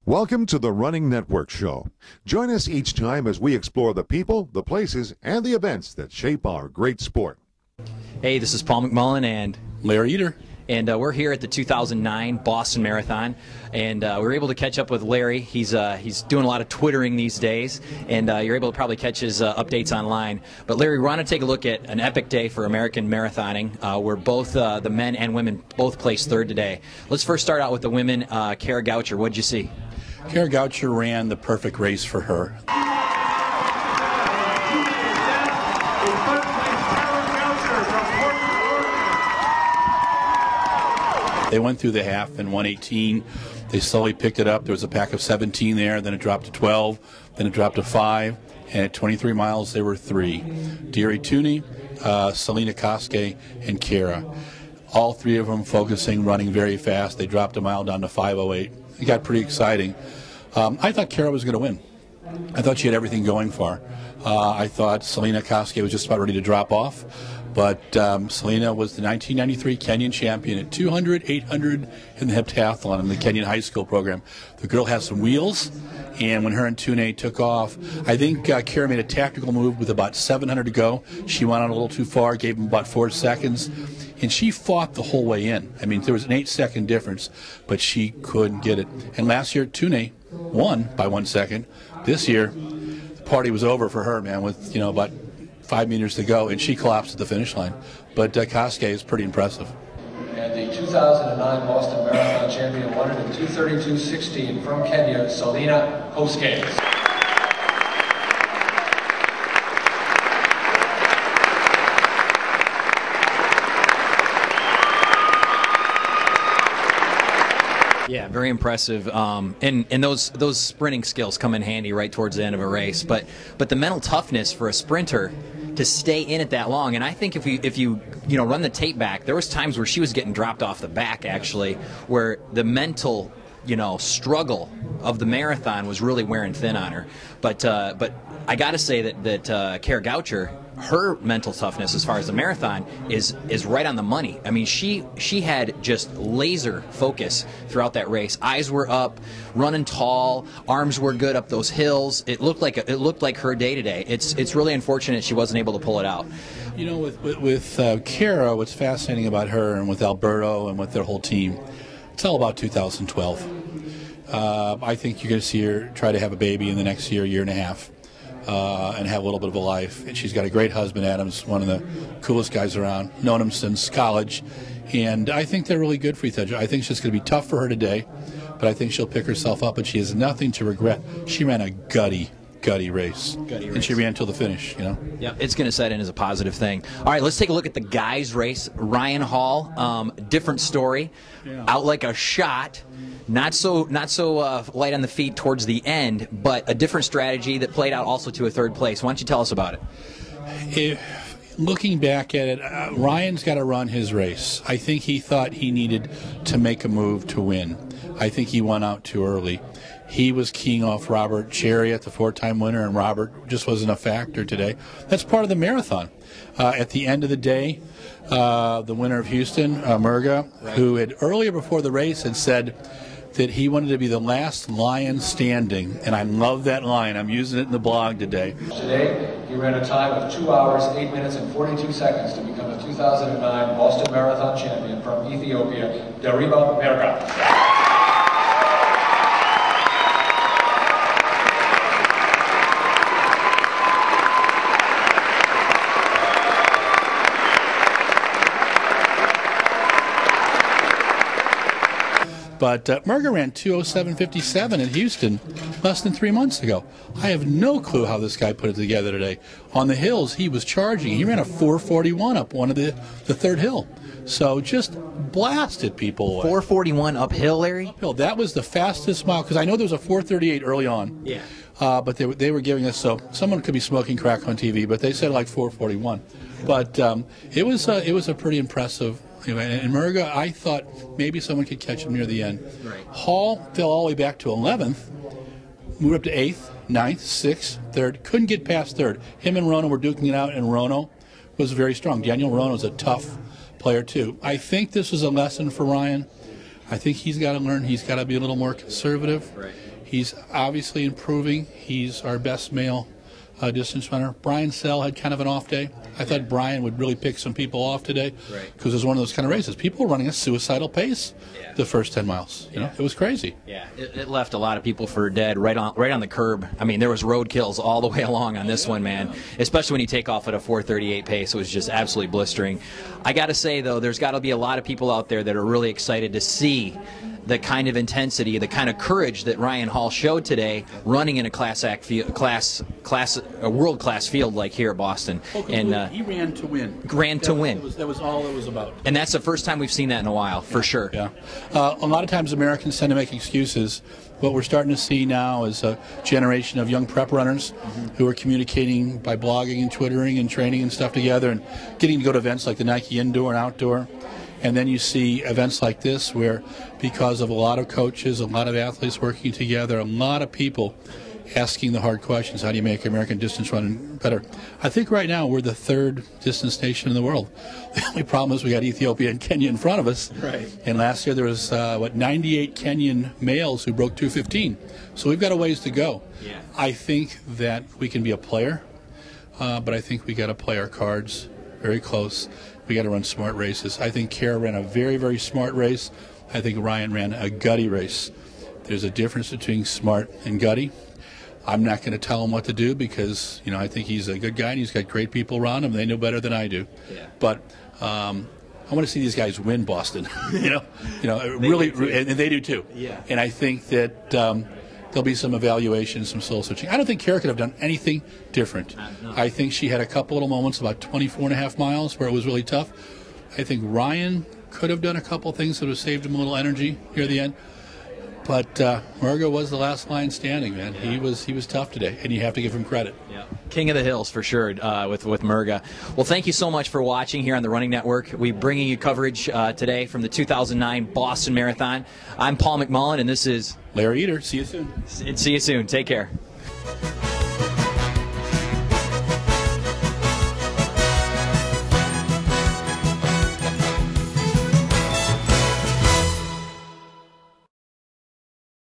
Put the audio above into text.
Welcome to the Running Network Show. Join us each time as we explore the people, the places, and the events that shape our great sport. Hey, this is Paul McMullen and Larry Eder. And we're here at the 2009 Boston Marathon, and we were able to catch up with Larry. He's doing a lot of Twittering these days, and you're able to probably catch his updates online. But Larry, we want to take a look at an epic day for American marathoning, where both the men and women both placed third today. Let's first start out with the women. Kara Goucher, what did you see? Kara Goucher ran the perfect race for her. They went through the half in 1:18. They slowly picked it up. There was a pack of 17 there. Then it dropped to 12. Then it dropped to 5. And at 23 miles, there were 3. Deary Tooney, Selena Koske, and Kara. All 3 of them focusing, running very fast. They dropped a mile down to 5:08. It got pretty exciting. I thought Kara was going to win. I thought she had everything going for her. I thought Selena Koske was just about ready to drop off. But Selena was the 1993 Kenyan champion at 200, 800 in the heptathlon in the Kenyan high school program. The girl has some wheels, and when her and Tooney took off, I think Kara made a tactical move with about 700 to go. She went on a little too far, gave him about 4 seconds, and she fought the whole way in. I mean, there was an 8-second difference, but she couldn't get it. And last year, Tooney won by 1 second. This year, the party was over for her, man, with about 5 meters to go, and she collapsed at the finish line. But Koske is pretty impressive. And the 2009 Boston Marathon champion won it in 2:32.16 from Kenya, Selena Koske. Yeah, very impressive. And those sprinting skills come in handy right towards the end of a race. But the mental toughness for a sprinter to stay in it that long, and I think if you run the tape back, there was times where she was getting dropped off the back actually, where the mental struggle of the marathon was really wearing thin on her. But I got to say that Kara Goucher, her mental toughness as far as the marathon is right on the money. I mean, she had just laser focus throughout that race. Eyes were up, running tall, arms were good up those hills. It looked like her day today. It's really unfortunate she wasn't able to pull it out. With Kara, what's fascinating about her and with Alberto and with their whole team, it's all about 2012. I think you're going to see her try to have a baby in the next year and a half, and have a little bit of a life. And she's got a great husband, Adam's one of the coolest guys around, known him since college. And I think they're really good for each other. I think it's just going to be tough for her today, but I think she'll pick herself up, and she has nothing to regret. She ran a gutty race. And she ran till the finish, Yeah, it's going to set in as a positive thing. All right, let's take a look at the guys' race. Ryan Hall, different story. Yeah. Out like a shot. Not so light on the feet towards the end, but a different strategy that played out also to a third place. Why don't you tell us about it? Looking back at it, Ryan's got to run his race. I think he thought he needed to make a move to win. I think he went out too early. He was keying off Robert Chariot, the 4-time winner, and Robert just wasn't a factor today. That's part of the marathon. At the end of the day, the winner of Houston, Murga, who had earlier before the race had said that he wanted to be the last lion standing, and I love that line. I'm using it in the blog today. Today, he ran a time of 2 hours, 8 minutes, and 42 seconds to become the 2009 Boston Marathon champion from Ethiopia, Deriba Merga. But Murga ran 2:07.57 in Houston less than 3 months ago. I have no clue how this guy put it together today. On the hills, he was charging. He ran a 4:41 up one of the third hill. So just blasted people away. 4:41 uphill, Larry? Uphill. That was the fastest mile, because I know there was a 4:38 early on. Yeah. But they were giving us, so someone could be smoking crack on TV, but they said like 4:41. But it was a pretty impressive. And Murga, I thought maybe someone could catch him near the end. Right. Hall fell all the way back to 11th, moved up to 8th, 9th, 6th, 3rd, couldn't get past 3rd. Him and Rono were duking it out, and Rono was very strong. Daniel Rono is a tough player, too. I think this was a lesson for Ryan. I think he's got to learn. He's got to be a little more conservative. Right. He's obviously improving. He's our best male distance runner. Brian Sell had kind of an off day. I thought Brian would really pick some people off today because it was one of those kind of races. People were running a suicidal pace the first 10 miles. You know, it was crazy. Yeah, it left a lot of people for dead right on the curb. I mean, there was road kills all the way along on this one, man. Especially when you take off at a 4:38 pace, it was just absolutely blistering. I got to say though, there's got to be a lot of people out there that are really excited to see the kind of intensity, the kind of courage that Ryan Hall showed today, running in a world-class field like here at Boston. And he ran to win. That was all it was about. And that's the first time we've seen that in a while, for sure. Yeah. A lot of times Americans tend to make excuses. What we're starting to see now is a generation of young prep runners who are communicating by blogging and twittering and training and stuff together and getting to go to events like the Nike Indoor and Outdoor. And then you see events like this where, because of a lot of coaches, a lot of athletes working together, a lot of people asking the hard questions, how do you make American distance running better? I think right now we're the third distance nation in the world. The only problem is we got Ethiopia and Kenya in front of us. Right. And last year there was, 98 Kenyan males who broke 2:15. So we've got a ways to go. Yeah. I think that we can be a player, but I think we got to play our cards very close. We got to run smart races. I think Kara ran a very, very smart race. I think Ryan ran a gutty race. There's a difference between smart and gutty. I'm not going to tell him what to do because, I think he's a good guy and he's got great people around him. They know better than I do. Yeah. But I want to see these guys win Boston. Really, and they do too. Yeah. And I think that there'll be some evaluation, some soul searching. I don't think Kara could have done anything different. No. I think she had a couple little moments, about 24.5 miles, where it was really tough. I think Ryan could have done a couple things that would have saved him a little energy here at the end. But Murga was the last line standing, man. He was tough today, and you have to give him credit. Yeah. King of the hills for sure with Murga. Well, thank you so much for watching here on the Running Network. We're bringing you coverage today from the 2009 Boston Marathon. I'm Paul McMullen, and this is Larry Eder. See you soon. See you soon. Take care.